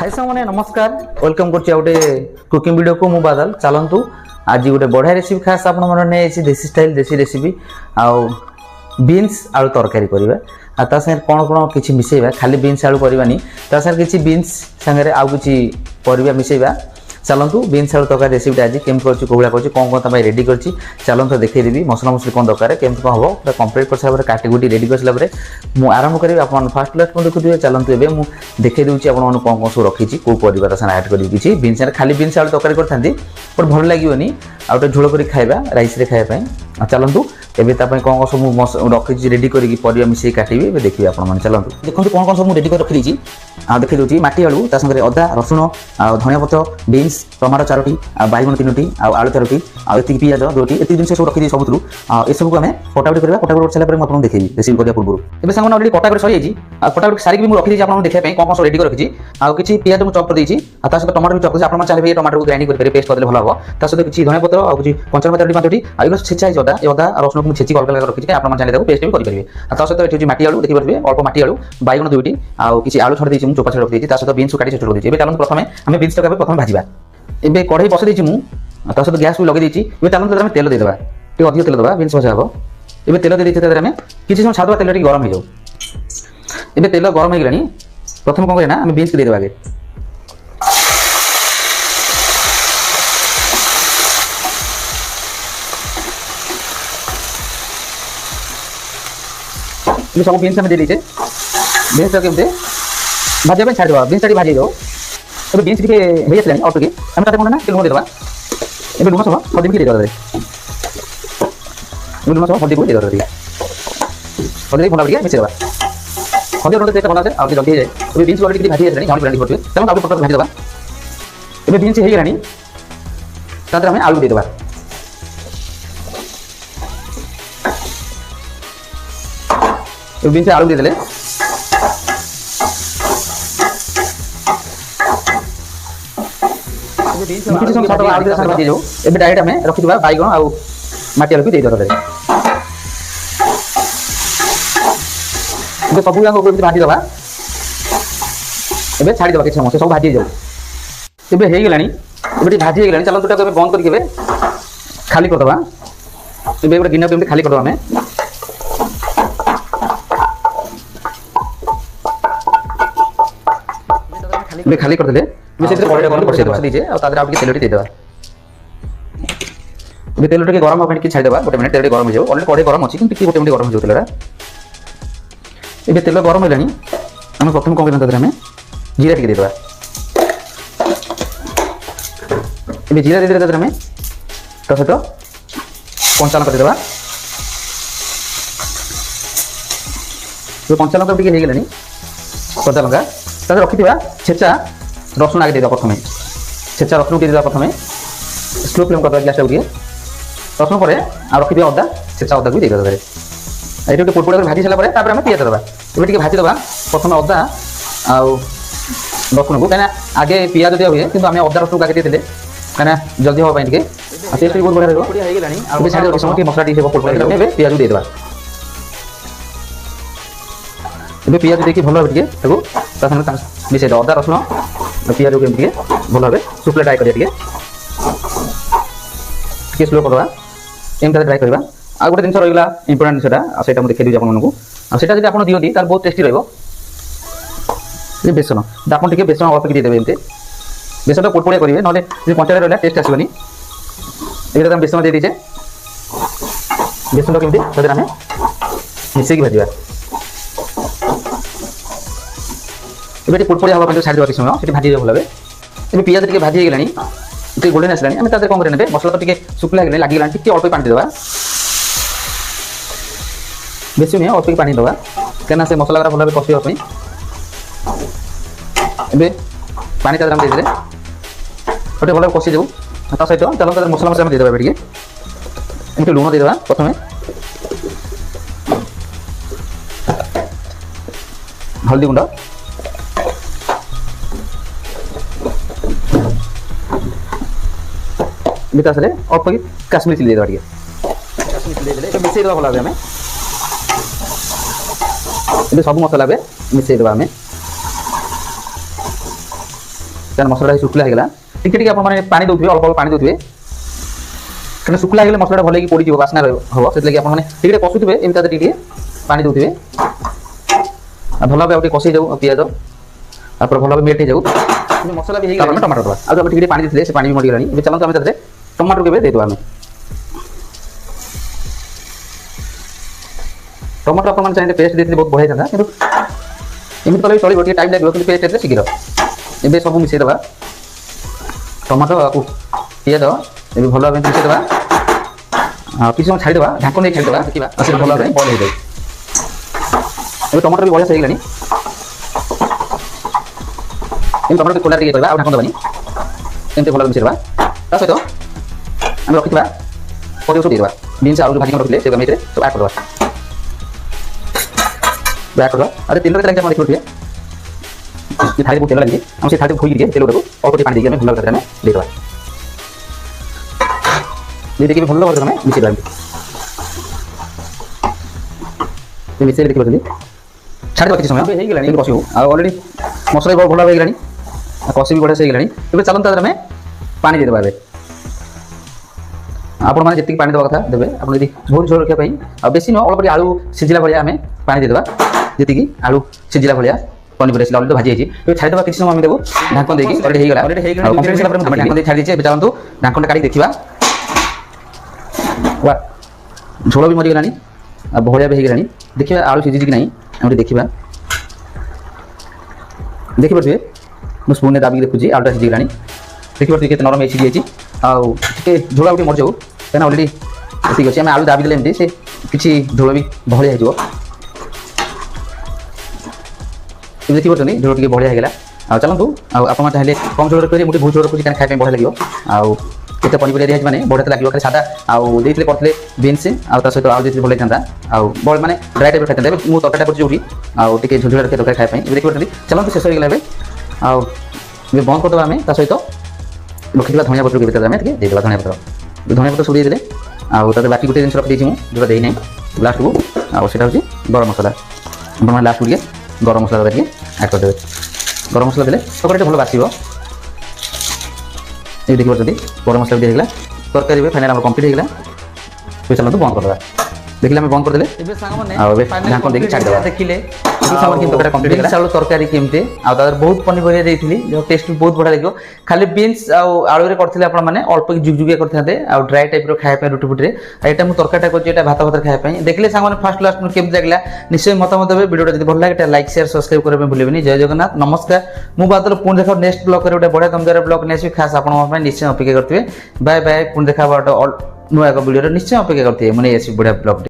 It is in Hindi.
हाय सामने नमस्कार वेलकम गोटे कुकिंग वीडियो को मु बादल चलतु आज गोटे बढ़िया रेसिपी खास आप देसी स्टाइल देसी रेसिपी आउ बीन्स आलू तरकारी करवा ता संगे कौन कौन किसी मिसेबा खाली बीन्स आलू करवानी ता संगे किसी बीन्स संगे आउ किसी परिबा मिसेबा चलतु बीन्स आलू तरकारी रेसिपी आज केम कर कौड़ा कर कौन कौन तक रेडी कर चलते देखदेवी मसला मसली कौन दरकार केमती कौन हम पूरा कम्प्लीट कर सारा काटिकुटी रेडी कर सारापर मुझे आरंभ करी आप फास्ट लास्ट में देखुए चलते ए मुझे देखी दूसरी आप कौन कौन सब रखी कौ पर आड कर किसी बीन्स खाली बीन्स आलू तरकारी करते बट भल लगे आ गए झोल कर खाଇବା राइस रे खाइबा चलतु एबे तापय कौन कौन सब रखी रेडी करके परिया मिसे काटिबे एबे देखिए आपण माने चलतु देखंतु कौन कौन सब रेडी कर रखी दीची आ देखि दोची माटी आलू ता संगे अदा रसुण आ धनिया पत्र बीन्स टमाटो 4टी आ बाइगण 3टी आ आलू 4टी आ एति पियाज 2टी एति दिन से सब रखी दी सबुतरु ए सब को हमें कटाकटी करबा कटाकटी कर साला पर म आपन देखैबी रेसिपी करिया पूर्व एबे संग ऑलरेडी कटाकटी सरी आइजी आ कटाकटी सारी भी म रखी दी आपन देखै पई कौन कौन सब रेडी कर रखी आ किछि पियाज म चॉप कर देछि आ ता संगे टमाटो भी चॉप कर आपन चाहे टमाटो को ग्राइंडिंग कर पेस्ट कर देले भलो हो ता संगे किछि धनिया पत्र आ किछि कंचन 4टी आ इगो छेचा अदा ए अदा रसुण को छेची कल कल रखी आपन चाहे पेस्ट भी कर परिबे आ ता संगे एठी माटी आलू देखि परबे अल्प माटी आलू बाइगण 2टी आ किछि आलू छोड़ देछि म चोपा छोड़ देछि ता संगे बीन्स काटी छोड़ देछि एबे चलन प्रथमे हमें बीन्स तक प्रथम भाजीबा एबे कढ़ाई बसै देछि मु ता संगे गैस भी लगे देछि एबे चलन हम तेल दे देबा टे अधिक तेल देबा बीन्स भजा हो एबे तेल दे देछि तादर हमें किछि समय छाडवा तेल टी गरम हो जाऊ एबे तेल गरम हो गलानी प्रथम कोन करे ना हमें बीन्स के दे देबा आगे ये सब बीन्स हमें दे दीजिए बीन्स के भाजा छाड़ देवा बीन्स भाजी दो अब बीन्स टे हो जाए अल्प के हमें कौन ना लुण देवा ए लुण सब हल्दी भी देदेवा लुण सब हल्दी को देदेवा हल्दी भला बढ़िया मिसेदेवा हल्दी लुण देते भला से जल्दी जाए अब बीन्स ऑलरेडी भाजी आसलानी झाड़ी ब्रांडी करते चलो आप पत्ता भाजी देवा ए बीन्स हो गलानी तादर हमें आलू देदेवा बीन्स आलू दे देले किसी समय छाटवा आलू दे सारा भाजी जाऊ एबे डायरेक्ट हमें रखि दिबा बाइगण आ माटी आलू भी दे दो रे एबे सब याक ऊपर भाजी दबा एबे छाड़ी दबा किछ समय सब भाजी जाऊ एबे हे गेलानी एबे भाजी हे गेलानी चलो दुटा को बंद करके एबे खाली कर दबा एबे एबे गिन्ना पे खाली कर दबा हमें मैं खाली कर देले मैं से कढ़ाई गरम कर बस दीजिए और तादर आप के तेलटी दे देबा मैं तेलटी के गरम अपन के छाड़ देबा गोटे मिनिट तेल गरम हो जाओ ऑलरेडी कढ़ाई गरम अछि किंतु गोटे मिनिट गरम हो जाओ तेलरा एबे तेल गरम होलानी हम प्रथम कोन तादर हमें जीरा टिके दे देबा एबे जीरा दे देबा तादर हमें तो सतो कंचा लंका दे देबा तो कंचा लंका टिके हे गेलानी कंचा लंका तादर रखि दिबा छेचा रसुण आगे दे दो प्रथमे छेचा रसुण दे दो प्रथमे स्लो फ्लेम कर दो गैस उठिए रसुण पर आ रखि दिबा अदा छेचा अदा को दे दो रे एटा के पोटपोटा कर भाजी सला पर तापर हम पियाज देबा एबे टिके भाजी देबा प्रथमे अदा आ रसुण को कना आगे पियाज दिया हुए किंतु हमें अदा रसुण आगे दे देले कना जल्दी हो पाइन के आ टेस्ट भी बहुत बढ़िया रहबो बढ़िया हे गेलानी आ छाड़ दो समय मसला टी से पोटपोटा एबे पियाज दे देबा एबे पियाज देखि भलो हो टिके ताको ता संगे मिसे दो अदा रसुण पियाज को टिके भलो भाबे सुप्ले ट्राई करिया टिके स्लो करवा एम ट्राई करबा आ गोटे दिन रहिला इंपोर्टेंट सेटा आ सेटा हम देखै दिउ आपन को आ सेटा जदि आपन दियोती तार बहुत टेस्टी रहबो ये बेसन आपन टिके बेसन ऑफ के दे देबे एमते बेसन पोटपोड़िया करिवे नले जे पंचारे रहला टेस्ट आसीबनी एटा हम बेसन दे दीजे बेसन केमते तदर हमें मिसे की भाजीबा एबे पोटपोड़िया हवा छाड़ देवा कि समय से भाजी भल ए पियाज टे भाजी गलानी टे गोल्डन आसलानी आम तादर कौन करें मसला तो टे शुक्ला लगी गलानी टे अल्प पानी देवा बेसी नहीं अल्प पानी देवा कहीं से मसला भल भाव कषापी ए पानी तादर दे देले गोटे भल कषि जाऊ ता सहित चलो तादर मसला मसला दे देबा टिके एमती लुण दे देबा प्रथमे हल्दी गुंड बितास रे अल्प की काश्मीरी चिली दे दे काश्मीरी चिली दे मिसे दबा भला हमें ए सब मसला बे मिसे दबा हमें କାରଣ ମସଲାଟା ଶୁଖିଲା ହେଇଗଲା। ଟିକେ ଟିକେ ଆପଣମାନେ ପାଣି ଦେଉଥିବେ, ଅଳ୍ପ ଅଳ୍ପ ପାଣି ଦେଉଥିବେ, କାରଣ ଶୁଖିଲା ହେଇଗଲେ ମସଲାଟା ଭଲକି ପୋଡ଼ିଯିବ, ବାସ୍ନା ହେବ। ସେଥିଲାଗି ଆପଣମାନେ ଟିକେ ଟିକେ କଷୁଥିବେ, ଏମିତି ତାଦେହରେ ଟିକେ ପାଣି ଦେଉଥିବେ। ଆଉ ଭଲ ଭାବେ ଆଉ ଟିକେ କଷେଇ ଯାଉ ପିଆଜ, ତାପରେ ଭଲ ଭାବେ ମେଲ୍ଟ ହେଇଯାଉ। ମସଲା ବି ହେଇଗଲା, ଆମେ ଟମାଟୋ ଦେବା। ଆଉ ଆମେ ଟିକେ ଟିକେ ପାଣି ଦେଇଥିଲେ, ସେ ପାଣି ବି ମରିଗଲାଣି। ଏବେ ଚାଲନ୍ତୁ ଆମେ ତାଦେହରେ ଟମାଟୋ କେବେ ଦେଇଦେବା। ଆମେ ଟମାଟୋ ଆପଣମାନେ ଚାହିଁଲେ ପେଷ୍ଟ ଦେଇଥିଲେ ବହୁତ ବଢ଼ିଆ ହେଇଥାନ୍ତା, କିନ୍ତୁ ଏମିତି କଲେ ବି ଚଳିବ, ଟିକେ ଟାଇମ୍ ଲାଗିବ, କିନ୍ତୁ ପେଷ୍ଟ ଦେଇଥିଲେ ଶୀଘ୍ର। ଏବେ ସବୁ ମିଶାଇଦେବା, ଟମାଟୋ ଆଉ ପିଆଜ ଏବେ ଭଲ ଭାବେ ମିଶାଇଦେବା। ଆଉ କିଛି ସମୟ ଛାଡ଼ିଦେବା, ଢାଙ୍କଣ ଦେଇ ଛାଡ଼ିଦେବା, ଦେଖିବା ସେଟା ଭଲ ଭାବେ ବଏଲ୍ ହେଇଯାଏ। ଏବେ ଟମାଟୋ ବି ବଢ଼ିଆ ହେଇଗଲାଣି। ଏମିତି ଟମାଟୋ ଖୋଲା ଟିକେ କରିବା, ଆଉ ଢାଙ୍କଣ ଦେବାନି, ଏମିତି ଭଲ ଭାବେ ମିଶାଇଦେବା। ତା ସହିତ ଆମେ ରଖିଥିବା ପରିବା ସବୁ ଦେଇଦେବା। ବିନ୍ସ ଆଳୁ ଭାଜିକି ରଖିଲେ ସେ ଆମେ ଏଥିରେ ସବୁ ଆଡ଼୍ କରିଦେବା। ଆଡ଼୍ କରିଦେବା। ଆଉ ତେଲରେ ଲାଗିଛି ଆପଣ ଦେଖିପାରୁଥିବେ, ଥାଳି ବହୁତ ତେଲ ଲାଗିଛି। ଆମେ ସେ ଥାଳିକୁ ଖୋଲିକି ତେଲଟାକୁ ଅଳ୍ପ ଟିକେ ପାଣି ଦେଇକି ଆମେ ଭଲ ଭାବରେ ଆମେ ଦେଇଦେବା। ଦେଇକି ଭଲ ଭାବରେ ଆମେ ମିଶାଇଦେବା। ଏମିତି ମିଶାଇଲେ ଦେଖିପାରୁଛନ୍ତି, ଛାଡ଼ିଦେବା କିଛି ସମୟ। ହେଇଗଲାଣି, ଏମିତି କଷିବୁ। ଆଉ ଅଲରେଡ଼ି ମସଲା ବି ଭଲ ଭାବେ ହେଇଗଲାଣି, କଷି ବି ବଢ଼ିଆ ହେଇଗଲାଣି। ଏବେ ଚାଲନ୍ତୁ ତାଦେହରେ ଆମେ ପାଣି ଦେଇଦେବା। ଏବେ ଆପଣମାନେ ଯେତିକି ପାଣି ଦେବା କଥା ଦେବେ। ଆପଣ ଯଦି ବହୁତ ଝୋଳ ରଖିବା ପାଇଁ, ଆଉ ବେଶୀ ନୁହଁ, ଅଳ୍ପ ଟିକେ ଆଳୁ ସିଝିଲା ଭଳିଆ ଆମେ ପାଣି ଦେଇଦେବା। ଯେତିକି ଆଳୁ ସିଝିଲା ଭଳିଆ ପନିପରିବା ସିଝିଲା ଅଲରେଡ଼ି ଭାଜି ହେଇଛି। ଏବେ ଛାଡ଼ିଦେବା କିଛି ସମୟ, ଆମେ ଦେବୁ ଢାଙ୍କଣ ଦେଇକି। ଅଲରେଡ଼ି ହେଇଗଲା, ଆଉ କମ୍ପ୍ଲିଟ୍ ହେଲା ପରେ ଆମେ ଢାଙ୍କଣ ଦେଇକି ଛାଡ଼ି ଦେଇଛେ। ଏବେ ଚାଲନ୍ତୁ ଢାଙ୍କଣଟା କାଢ଼ିକି ଦେଖିବା। ବା ଝୋଳ ବି ମରିଗଲାଣି, ଆଉ ବହଳିଆ ବି ହେଇଗଲାଣି। ଦେଖିବା ଆଳୁ ସିଝିଛି କି ନାହିଁ, ଆମେ ଟିକେ ଦେଖିବା। ଦେଖିପାରୁଥିବେ, ମୁଁ ସ୍ପୁନ୍ରେ ଦାବିକି ଦେଖୁଛି, ଆଳୁଟା ସିଝିଗଲାଣି। ଦେଖିପାରୁଥିବେ କେତେ ନରମ ହେଇ ସିଝିଯାଇଛି। ଆଉ ଟିକେ ଝୋଳ ଆଉ ଟିକେ ମରିଯାଉ, କାହିଁକିନା ଅଲରେଡ଼ି ଏତିକି ଅଛି। ଆମେ ଆଳୁ ଦାବି ଦେଲେ ଏମିତି ସେ କିଛି ଝୋଳ ବି ବହଳିଆ ହେଇଯିବ। ଦେଖିପାରୁଛନ୍ତି ଝୋଳ ଟିକେ ବଢ଼ିଆ ହେଇଗଲା। ଆଉ ଚାଲନ୍ତୁ, ଆଉ ଆପଣ ଚାହିଁଲେ କମ୍ ଝୋଳ ରଖିବେ, ମୁଁ ଟିକେ ବହୁତ ଝୋଳ ରଖୁଛି, କାରଣ ଖାଇବା ପାଇଁ ବଢ଼ିଆ ଲାଗିବ। ଆଉ କେତେ ପନିପରିବା ଦିଆହେଇଛି ମାନେ ବଢ଼ିଆ ଲାଗିବ। ଖାଲି ସାଧା ଆଉ ଦେଇଥିଲେ କରିଥିଲେ ବିନ୍ସ, ଆଉ ତା ସହିତ ଆଳୁ ଦେଇଥିଲେ ଭଲ ହେଇଥାନ୍ତା। ଆଉ ମାନେ ଡ୍ରାଏ ଟାଇପ୍ର ଖାଇଥାନ୍ତେ। ଏବେ ମୁଁ ତରକାରୀଟା କରୁଛି ଯୋଉଠି, ଆଉ ଟିକେ ଝୋଳ ରଖିବା ତରକାରୀ ଖାଇବା ପାଇଁ। ଏବେ ଦେଖିପାରୁଛନ୍ତି, ଚାଲନ୍ତୁ ଶେଷ ହେଇଗଲା ଏବେ। ଆଉ ଏବେ ବନ୍ଦ କରିଦେବା ଆମେ। ତା ସହିତ ରଖିଥିବା ଧନିଆ ପତ୍ରକୁ ଏବେ ଆମେ ଟିକେ ଦେଇଦେବା। ଧନିଆ ପତ୍ର ସବୁ ଦେଇଦେଲେ। ଆଉ ତାପରେ ବାକି ଗୋଟେ ଜିନିଷ ରଖିଦେଇଛି ମୁଁ, ଯେଉଁଟା ଦେଇନାହିଁ ଲାଷ୍ଟକୁ, ଆଉ ସେଇଟା ହେଉଛି ଗରମ ମସଲା। ଆପଣମାନେ ଲାଷ୍ଟକୁ ଟିକେ ଗରମ ମସଲା ଟିକେ ଆଡ଼୍ କରିଦେବେ। ଗରମ ମସଲା ଦେଲେ ତରକାରୀଟା ଭଲ ବାସିବ। এই ଦେଖିପାରୁଛନ୍ତି ଗରମ ମସଲା ବି ହେଇଗଲା। ତରକାରୀ ଏବେ ଫାଇନାଲ ଆମର କମ୍ପ୍ଲିଟ୍ ହେଇଗଲା। ଏବେ ଚାଲନ୍ତୁ ବନ୍ଦ କରିଦେବା। ଦେଖିଲେ ଆମେ ବନ୍ଦ କରିଦେଲେ। ଏବେ ସାଙ୍ଗମାନେ ଆଉ ଏବେ ଢାଙ୍କଣ ଦେଇକି ଛାଡ଼ିଦେବା। ଦେଖିଲେ ତରକାରୀ କମ୍ପ୍ଲିଟ୍ ହେଇଗଲା। ଆଳୁ ତରକାରୀ କେମିତି, ଆଉ ତାପରେ ବହୁତ ପନିପରିବା ଦେଇଥିଲି, ଯେଉଁ ଟେଷ୍ଟ ବି ବହୁତ ବଢ଼ିଆ ଲାଗିବ। ଖାଲି ବିନ୍ସ ଆଉ ଆଳୁରେ କରିଥିଲେ ଆପଣମାନେ ଅଳ୍ପ ଜୁଗଜୁଗିଆ କରିଥାନ୍ତେ, ଆଉ ଡ୍ରାଏ ଟାଇପ୍ର ଖାଇବା ପାଇଁ ରୁଟି ଫୁଟିରେ। ଏଇଟା ମୁଁ ତରକାରୀଟା କରିଛି, ଏଇଟା ଭାତ ଭାତରେ ଖାଇବା ପାଇଁ। ଦେଖିଲେ ସାଙ୍ଗମାନେ ଫାଷ୍ଟ ଲାଷ୍ଟ କେମିତି ଲାଗିଲା ନିଶ୍ଚୟ ମତାମତ ଦେବେ। ଭିଡ଼ିଓଟା ଯଦି ଭଲ ଲାଗେ ଲାଇକ୍ ସେୟାର ସବସ୍କ୍ରାଇବ କରିବା ପାଇଁ ଭୁଲିବେନି। ଜୟ ଜଗନ୍ନାଥ, ନମସ୍କାର। ମୁଁ ବାଦଲ ପୁଣି ଦେଖା ନେକ୍ସଟ ବ୍ଲଗରେ ଗୋଟେ ବଢ଼ିଆ ଦମଦାର ବ୍ଲଗ ନେଇ ଆସିବି, ଖାସ୍ ଆପଣଙ୍କ ପାଇଁ ନିଶ୍ଚୟ ଅପେକ୍ଷା କରିଥିବେ। ବାଏ ବାଏ, ପୁଣି ଦେଖା ହେବ ନୂଆ ଏକ ଭିଡ଼ିଓରେ ନିଶ୍ଚୟ ଅପେକ୍ଷା କରିଥିବେ। ମୁଁ ନେଇ ଆସିବି ବଢ଼ିଆ ବ୍ଲଗଟି।